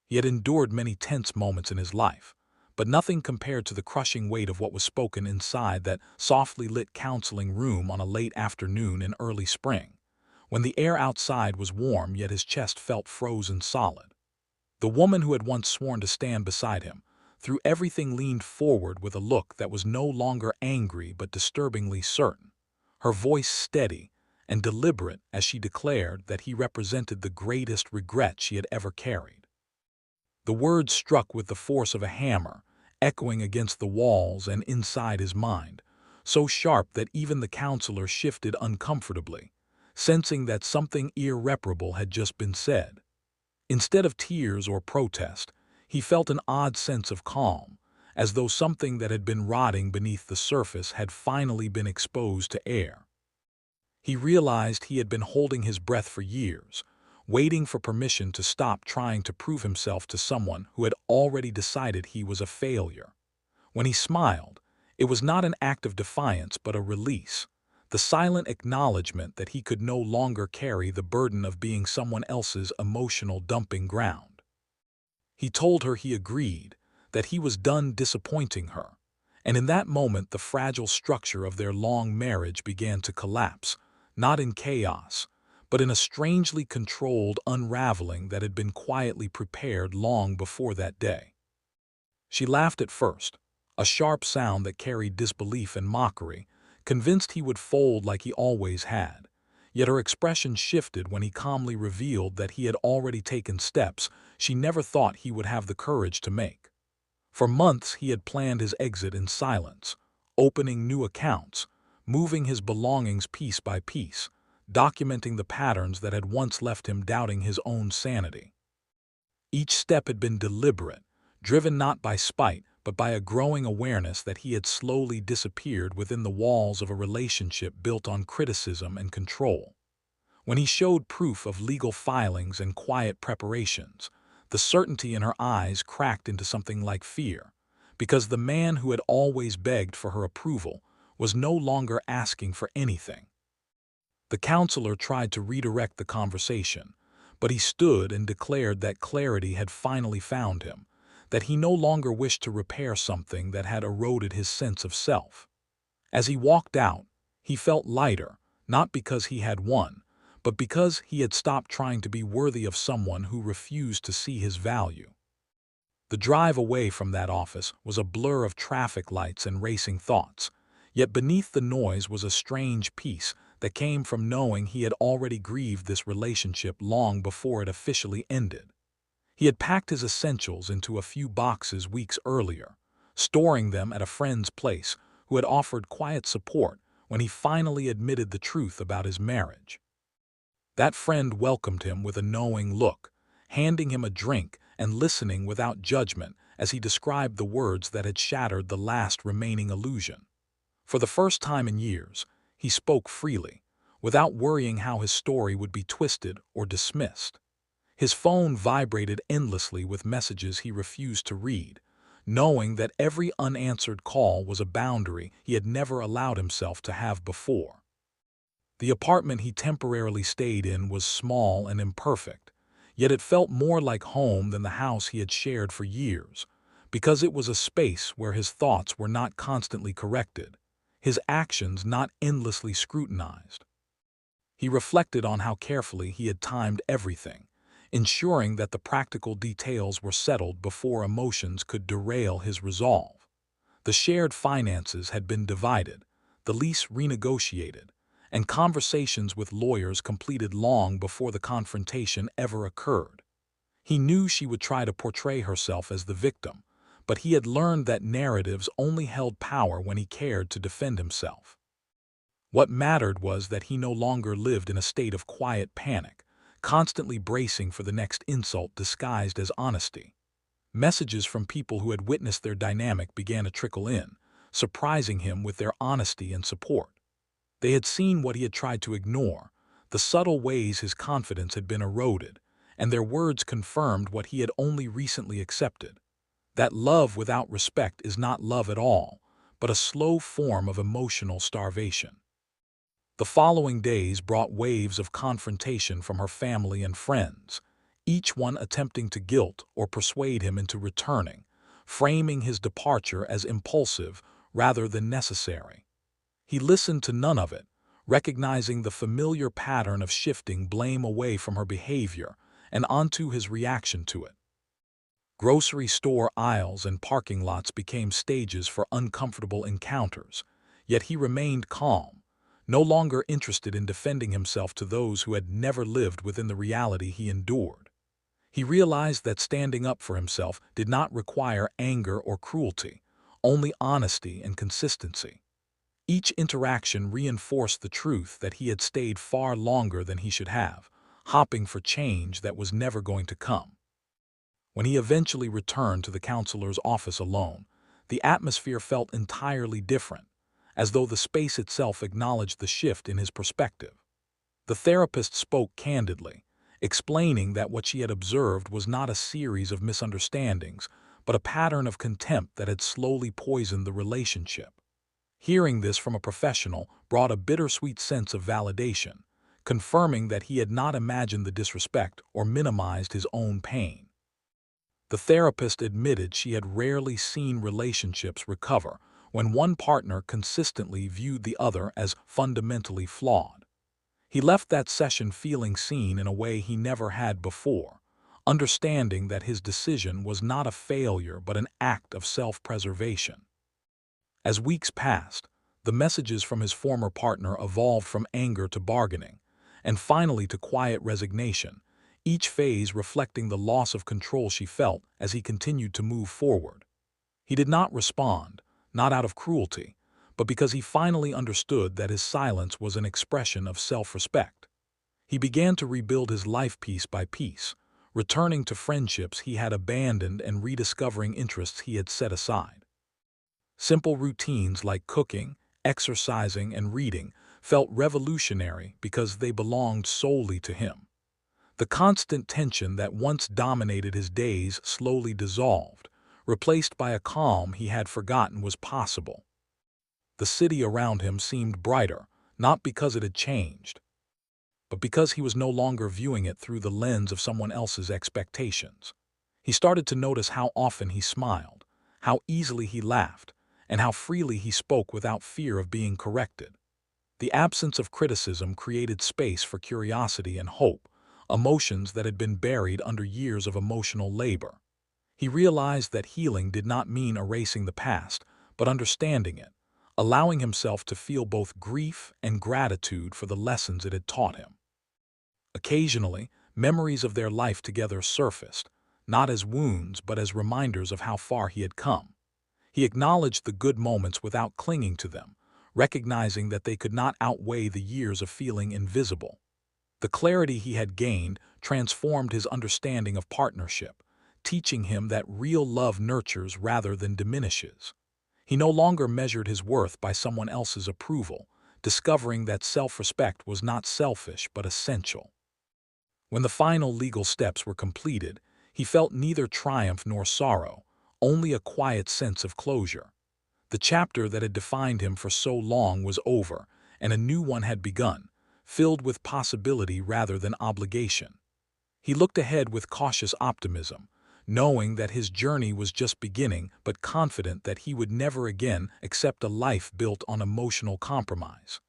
He had endured many tense moments in his life, but nothing compared to the crushing weight of what was spoken inside that softly lit counseling room on a late afternoon in early spring, when the air outside was warm yet his chest felt frozen solid. The woman who had once sworn to stand beside him, through everything leaned forward with a look that was no longer angry but disturbingly certain, her voice steady and deliberate as she declared that he represented the greatest regret she had ever carried. The words struck with the force of a hammer, echoing against the walls and inside his mind, so sharp that even the counselor shifted uncomfortably, sensing that something irreparable had just been said. Instead of tears or protest, he felt an odd sense of calm, as though something that had been rotting beneath the surface had finally been exposed to air. He realized he had been holding his breath for years, waiting for permission to stop trying to prove himself to someone who had already decided he was a failure. When he smiled, it was not an act of defiance but a release, the silent acknowledgement that he could no longer carry the burden of being someone else's emotional dumping ground. He told her he agreed, that he was done disappointing her, and in that moment the fragile structure of their long marriage began to collapse, not in chaos, but in a strangely controlled unraveling that had been quietly prepared long before that day. She laughed at first, a sharp sound that carried disbelief and mockery, convinced he would fold like he always had. Yet her expression shifted when he calmly revealed that he had already taken steps she never thought he would have the courage to make. For months he had planned his exit in silence, opening new accounts, moving his belongings piece by piece, documenting the patterns that had once left him doubting his own sanity. Each step had been deliberate, driven not by spite, but by a growing awareness that he had slowly disappeared within the walls of a relationship built on criticism and control. When he showed proof of legal filings and quiet preparations, the certainty in her eyes cracked into something like fear, because the man who had always begged for her approval was no longer asking for anything. The counselor tried to redirect the conversation, but he stood and declared that clarity had finally found him, that he no longer wished to repair something that had eroded his sense of self. As he walked out, he felt lighter, not because he had won, but because he had stopped trying to be worthy of someone who refused to see his value. The drive away from that office was a blur of traffic lights and racing thoughts, yet beneath the noise was a strange peace that came from knowing he had already grieved this relationship long before it officially ended. He had packed his essentials into a few boxes weeks earlier, storing them at a friend's place who had offered quiet support when he finally admitted the truth about his marriage. That friend welcomed him with a knowing look, handing him a drink and listening without judgment as he described the words that had shattered the last remaining illusion. For the first time in years, he spoke freely, without worrying how his story would be twisted or dismissed. His phone vibrated endlessly with messages he refused to read, knowing that every unanswered call was a boundary he had never allowed himself to have before. The apartment he temporarily stayed in was small and imperfect, yet it felt more like home than the house he had shared for years, because it was a space where his thoughts were not constantly corrected, his actions not endlessly scrutinized. He reflected on how carefully he had timed everything, ensuring that the practical details were settled before emotions could derail his resolve. The shared finances had been divided, the lease renegotiated, and conversations with lawyers completed long before the confrontation ever occurred. He knew she would try to portray herself as the victim, but he had learned that narratives only held power when he cared to defend himself. What mattered was that he no longer lived in a state of quiet panic, constantly bracing for the next insult disguised as honesty. Messages from people who had witnessed their dynamic began to trickle in, surprising him with their honesty and support. They had seen what he had tried to ignore, the subtle ways his confidence had been eroded, and their words confirmed what he had only recently accepted: that love without respect is not love at all, but a slow form of emotional starvation. The following days brought waves of confrontation from her family and friends, each one attempting to guilt or persuade him into returning, framing his departure as impulsive rather than necessary. He listened to none of it, recognizing the familiar pattern of shifting blame away from her behavior and onto his reaction to it. Grocery store aisles and parking lots became stages for uncomfortable encounters, yet he remained calm, no longer interested in defending himself to those who had never lived within the reality he endured. He realized that standing up for himself did not require anger or cruelty, only honesty and consistency. Each interaction reinforced the truth that he had stayed far longer than he should have, hoping for change that was never going to come. When he eventually returned to the counselor's office alone, the atmosphere felt entirely different, as though the space itself acknowledged the shift in his perspective. The therapist spoke candidly, explaining that what she had observed was not a series of misunderstandings, but a pattern of contempt that had slowly poisoned the relationship. Hearing this from a professional brought a bittersweet sense of validation, confirming that he had not imagined the disrespect or minimized his own pain. The therapist admitted she had rarely seen relationships recover when one partner consistently viewed the other as fundamentally flawed. He left that session feeling seen in a way he never had before, understanding that his decision was not a failure but an act of self-preservation. As weeks passed, the messages from his former partner evolved from anger to bargaining, and finally to quiet resignation, each phase reflecting the loss of control she felt as he continued to move forward. He did not respond, not out of cruelty, but because he finally understood that his silence was an expression of self-respect. He began to rebuild his life piece by piece, returning to friendships he had abandoned and rediscovering interests he had set aside. Simple routines like cooking, exercising, and reading felt revolutionary because they belonged solely to him. The constant tension that once dominated his days slowly dissolved, replaced by a calm he had forgotten was possible. The city around him seemed brighter, not because it had changed, but because he was no longer viewing it through the lens of someone else's expectations. He started to notice how often he smiled, how easily he laughed, and how freely he spoke without fear of being corrected. The absence of criticism created space for curiosity and hope, emotions that had been buried under years of emotional labor. He realized that healing did not mean erasing the past, but understanding it, allowing himself to feel both grief and gratitude for the lessons it had taught him. Occasionally, memories of their life together surfaced, not as wounds but as reminders of how far he had come. He acknowledged the good moments without clinging to them, recognizing that they could not outweigh the years of feeling invisible. The clarity he had gained transformed his understanding of partnership, teaching him that real love nurtures rather than diminishes. He no longer measured his worth by someone else's approval, discovering that self-respect was not selfish but essential. When the final legal steps were completed, he felt neither triumph nor sorrow, only a quiet sense of closure. The chapter that had defined him for so long was over, and a new one had begun, filled with possibility rather than obligation. He looked ahead with cautious optimism, knowing that his journey was just beginning but confident that he would never again accept a life built on emotional compromise.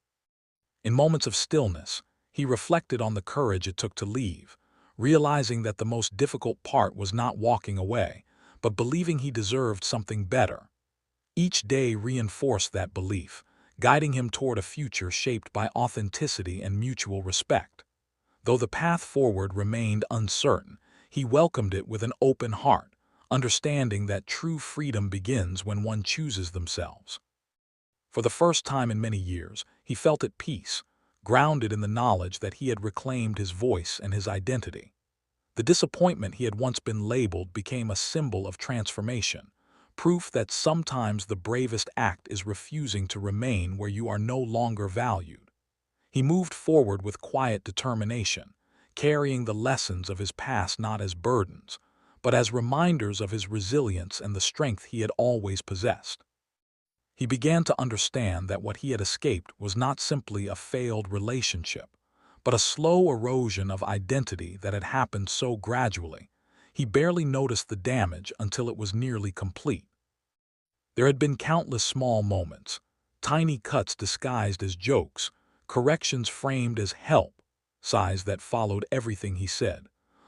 In moments of stillness, he reflected on the courage it took to leave, realizing that the most difficult part was not walking away, but believing he deserved something better. Each day reinforced that belief, guiding him toward a future shaped by authenticity and mutual respect. Though the path forward remained uncertain, he welcomed it with an open heart, understanding that true freedom begins when one chooses themselves. For the first time in many years, he felt at peace, grounded in the knowledge that he had reclaimed his voice and his identity. The disappointment he had once been labeled became a symbol of transformation, proof that sometimes the bravest act is refusing to remain where you are no longer valued. He moved forward with quiet determination, carrying the lessons of his past not as burdens, but as reminders of his resilience and the strength he had always possessed. He began to understand that what he had escaped was not simply a failed relationship, but but a slow erosion of identity that had happened so gradually. He barely noticed the damage until it was nearly complete. There had been countless small moments, tiny cuts disguised as jokes, corrections framed as help, sighs that followed everything he said,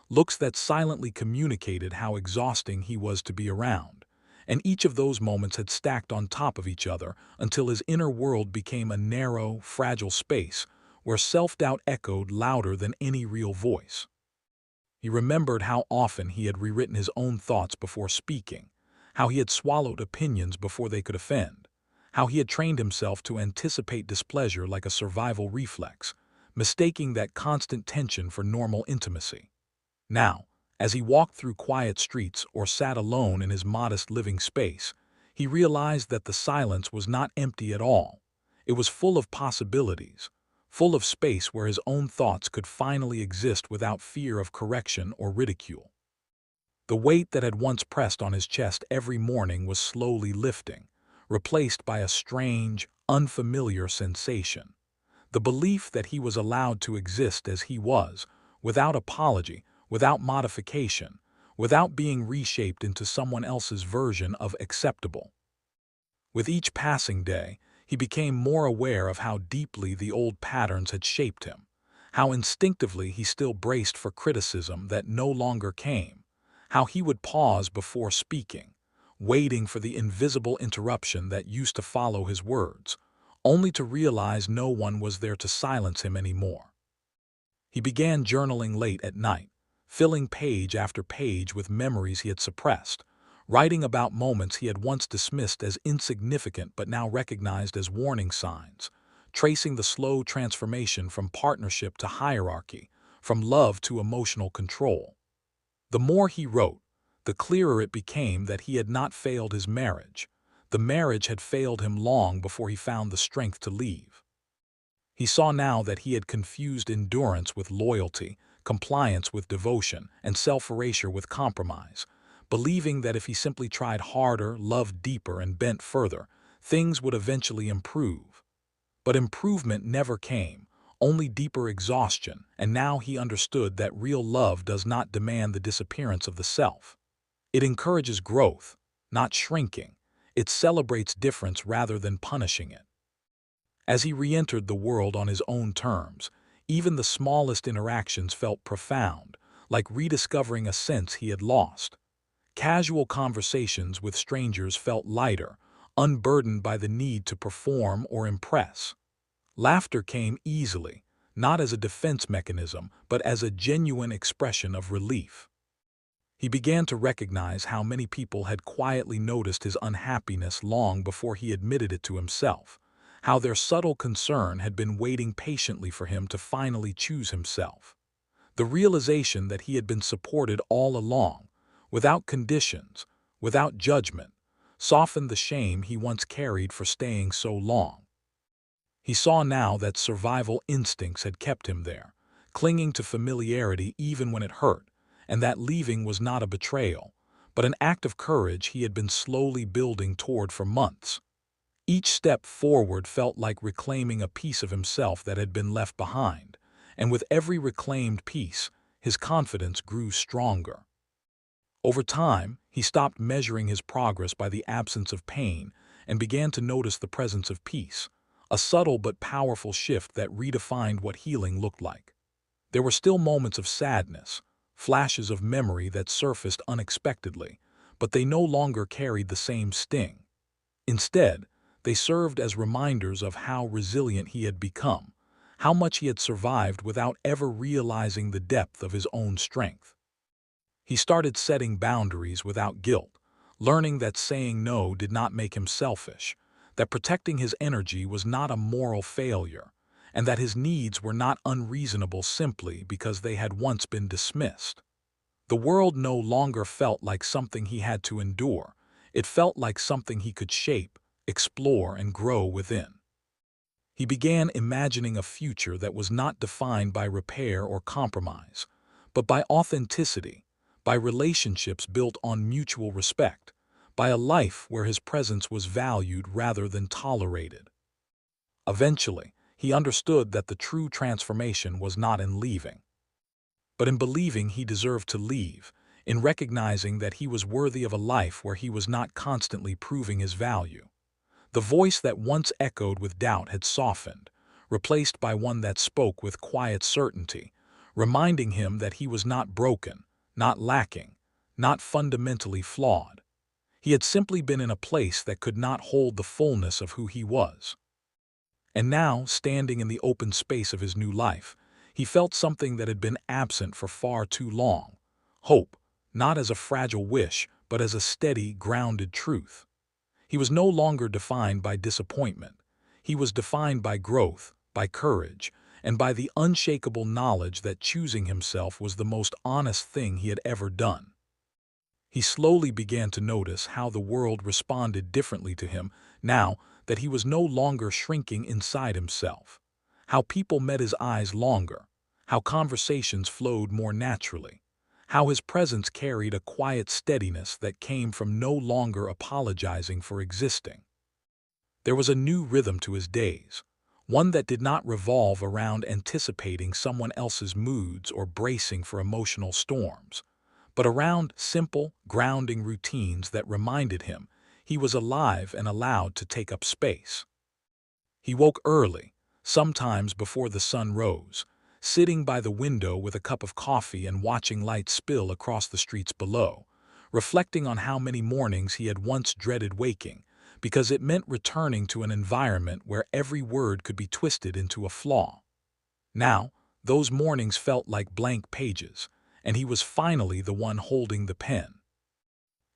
looks that silently communicated how exhausting he was to be around, and each of those moments had stacked on top of each other until his inner world became a narrow, fragile space where self-doubt echoed louder than any real voice. He remembered how often he had rewritten his own thoughts before speaking, how he had swallowed opinions before they could offend, how he had trained himself to anticipate displeasure like a survival reflex, mistaking that constant tension for normal intimacy. Now, as he walked through quiet streets or sat alone in his modest living space, he realized that the silence was not empty at all. It was full of possibilities, full of space where his own thoughts could finally exist without fear of correction or ridicule. The weight that had once pressed on his chest every morning was slowly lifting, replaced by a strange, unfamiliar sensation. The belief that he was allowed to exist as he was, without apology, without modification, without being reshaped into someone else's version of acceptable. With each passing day, he became more aware of how deeply the old patterns had shaped him, how instinctively he still braced for criticism that no longer came, how he would pause before speaking, waiting for the invisible interruption that used to follow his words, only to realize no one was there to silence him anymore. He began journaling late at night, filling page after page with memories he had suppressed, writing about moments he had once dismissed as insignificant but now recognized as warning signs, tracing the slow transformation from partnership to hierarchy, from love to emotional control. The more he wrote, the clearer it became that he had not failed his marriage. The marriage had failed him long before he found the strength to leave. He saw now that he had confused endurance with loyalty, compliance with devotion, and self-erasure with compromise, believing that if he simply tried harder, loved deeper, and bent further, things would eventually improve. But improvement never came, only deeper exhaustion, and now he understood that real love does not demand the disappearance of the self. It encourages growth, not shrinking. It celebrates difference rather than punishing it. As he re-entered the world on his own terms, even the smallest interactions felt profound, like rediscovering a sense he had lost. Casual conversations with strangers felt lighter, unburdened by the need to perform or impress. Laughter came easily, not as a defense mechanism, but as a genuine expression of relief. He began to recognize how many people had quietly noticed his unhappiness long before he admitted it to himself, how their subtle concern had been waiting patiently for him to finally choose himself. The realization that he had been supported all along, without conditions, without judgment, softened the shame he once carried for staying so long. He saw now that survival instincts had kept him there, clinging to familiarity even when it hurt, and that leaving was not a betrayal, but an act of courage he had been slowly building toward for months. Each step forward felt like reclaiming a piece of himself that had been left behind, and with every reclaimed piece, his confidence grew stronger. Over time, he stopped measuring his progress by the absence of pain and began to notice the presence of peace, a subtle but powerful shift that redefined what healing looked like. There were still moments of sadness, flashes of memory that surfaced unexpectedly, but they no longer carried the same sting. Instead, they served as reminders of how resilient he had become, how much he had survived without ever realizing the depth of his own strength. He started setting boundaries without guilt, learning that saying no did not make him selfish, that protecting his energy was not a moral failure, and that his needs were not unreasonable simply because they had once been dismissed. The world no longer felt like something he had to endure. It felt like something he could shape, explore, and grow within. He began imagining a future that was not defined by repair or compromise, but by authenticity, by relationships built on mutual respect, by a life where his presence was valued rather than tolerated. Eventually, he understood that the true transformation was not in leaving, but in believing he deserved to leave, in recognizing that he was worthy of a life where he was not constantly proving his value. The voice that once echoed with doubt had softened, replaced by one that spoke with quiet certainty, reminding him that he was not broken, not lacking, not fundamentally flawed. He had simply been in a place that could not hold the fullness of who he was. And now, standing in the open space of his new life, he felt something that had been absent for far too long: hope, not as a fragile wish, but as a steady, grounded truth. He was no longer defined by disappointment. He was defined by growth, by courage, and by the unshakable knowledge that choosing himself was the most honest thing he had ever done. He slowly began to notice how the world responded differently to him now that he was no longer shrinking inside himself, how people met his eyes longer, how conversations flowed more naturally, how his presence carried a quiet steadiness that came from no longer apologizing for existing. There was a new rhythm to his days, one that did not revolve around anticipating someone else's moods or bracing for emotional storms, but around simple, grounding routines that reminded him he was alive and allowed to take up space. He woke early, sometimes before the sun rose, sitting by the window with a cup of coffee and watching light spill across the streets below, reflecting on how many mornings he had once dreaded waking, because it meant returning to an environment where every word could be twisted into a flaw. Now, those mornings felt like blank pages, and he was finally the one holding the pen.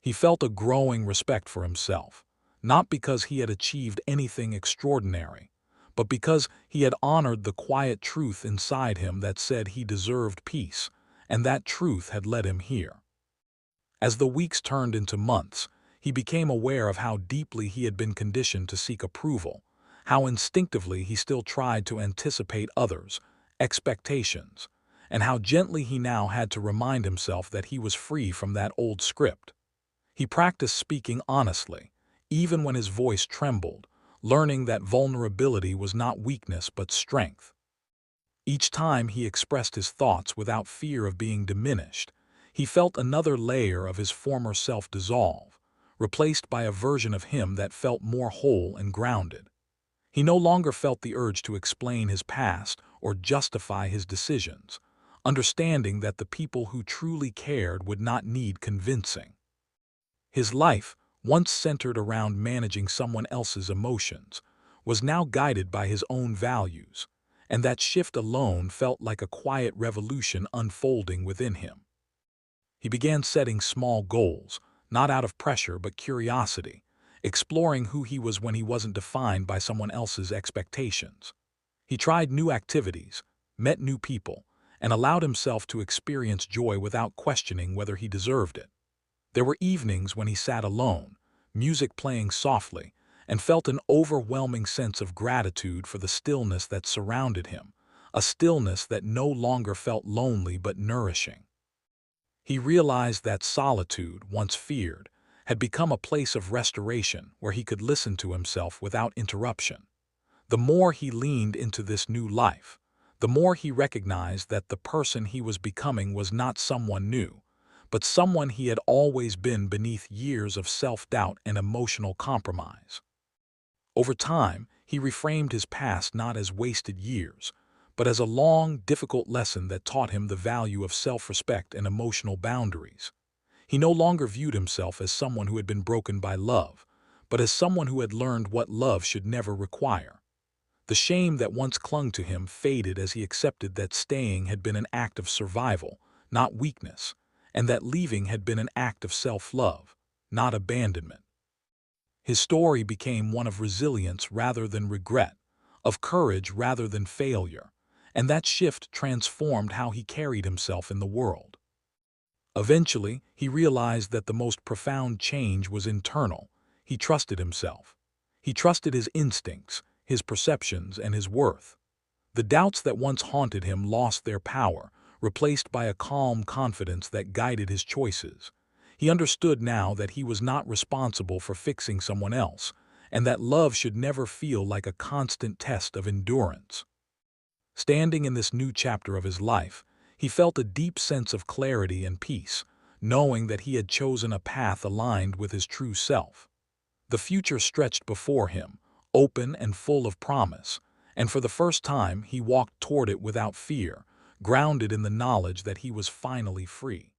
He felt a growing respect for himself, not because he had achieved anything extraordinary, but because he had honored the quiet truth inside him that said he deserved peace, and that truth had led him here. As the weeks turned into months, he became aware of how deeply he had been conditioned to seek approval, how instinctively he still tried to anticipate others' expectations, and how gently he now had to remind himself that he was free from that old script. He practiced speaking honestly, even when his voice trembled, learning that vulnerability was not weakness but strength. Each time he expressed his thoughts without fear of being diminished, he felt another layer of his former self dissolve, replaced by a version of him that felt more whole and grounded. He no longer felt the urge to explain his past or justify his decisions, understanding that the people who truly cared would not need convincing. His life, once centered around managing someone else's emotions, was now guided by his own values, and that shift alone felt like a quiet revolution unfolding within him. He began setting small goals, not out of pressure but curiosity, exploring who he was when he wasn't defined by someone else's expectations. He tried new activities, met new people, and allowed himself to experience joy without questioning whether he deserved it. There were evenings when he sat alone, music playing softly, and felt an overwhelming sense of gratitude for the stillness that surrounded him, a stillness that no longer felt lonely but nourishing. He realized that solitude, once feared, had become a place of restoration where he could listen to himself without interruption. The more he leaned into this new life, the more he recognized that the person he was becoming was not someone new, but someone he had always been beneath years of self-doubt and emotional compromise. Over time, he reframed his past not as wasted years, but as a long, difficult lesson that taught him the value of self-respect and emotional boundaries. He no longer viewed himself as someone who had been broken by love, but as someone who had learned what love should never require. The shame that once clung to him faded as he accepted that staying had been an act of survival, not weakness, and that leaving had been an act of self-love, not abandonment. His story became one of resilience rather than regret, of courage rather than failure, and that shift transformed how he carried himself in the world. Eventually, he realized that the most profound change was internal. He trusted himself. He trusted his instincts, his perceptions, and his worth. The doubts that once haunted him lost their power, replaced by a calm confidence that guided his choices. He understood now that he was not responsible for fixing someone else, and that love should never feel like a constant test of endurance. Standing in this new chapter of his life, he felt a deep sense of clarity and peace, knowing that he had chosen a path aligned with his true self. The future stretched before him, open and full of promise, and for the first time he walked toward it without fear, grounded in the knowledge that he was finally free.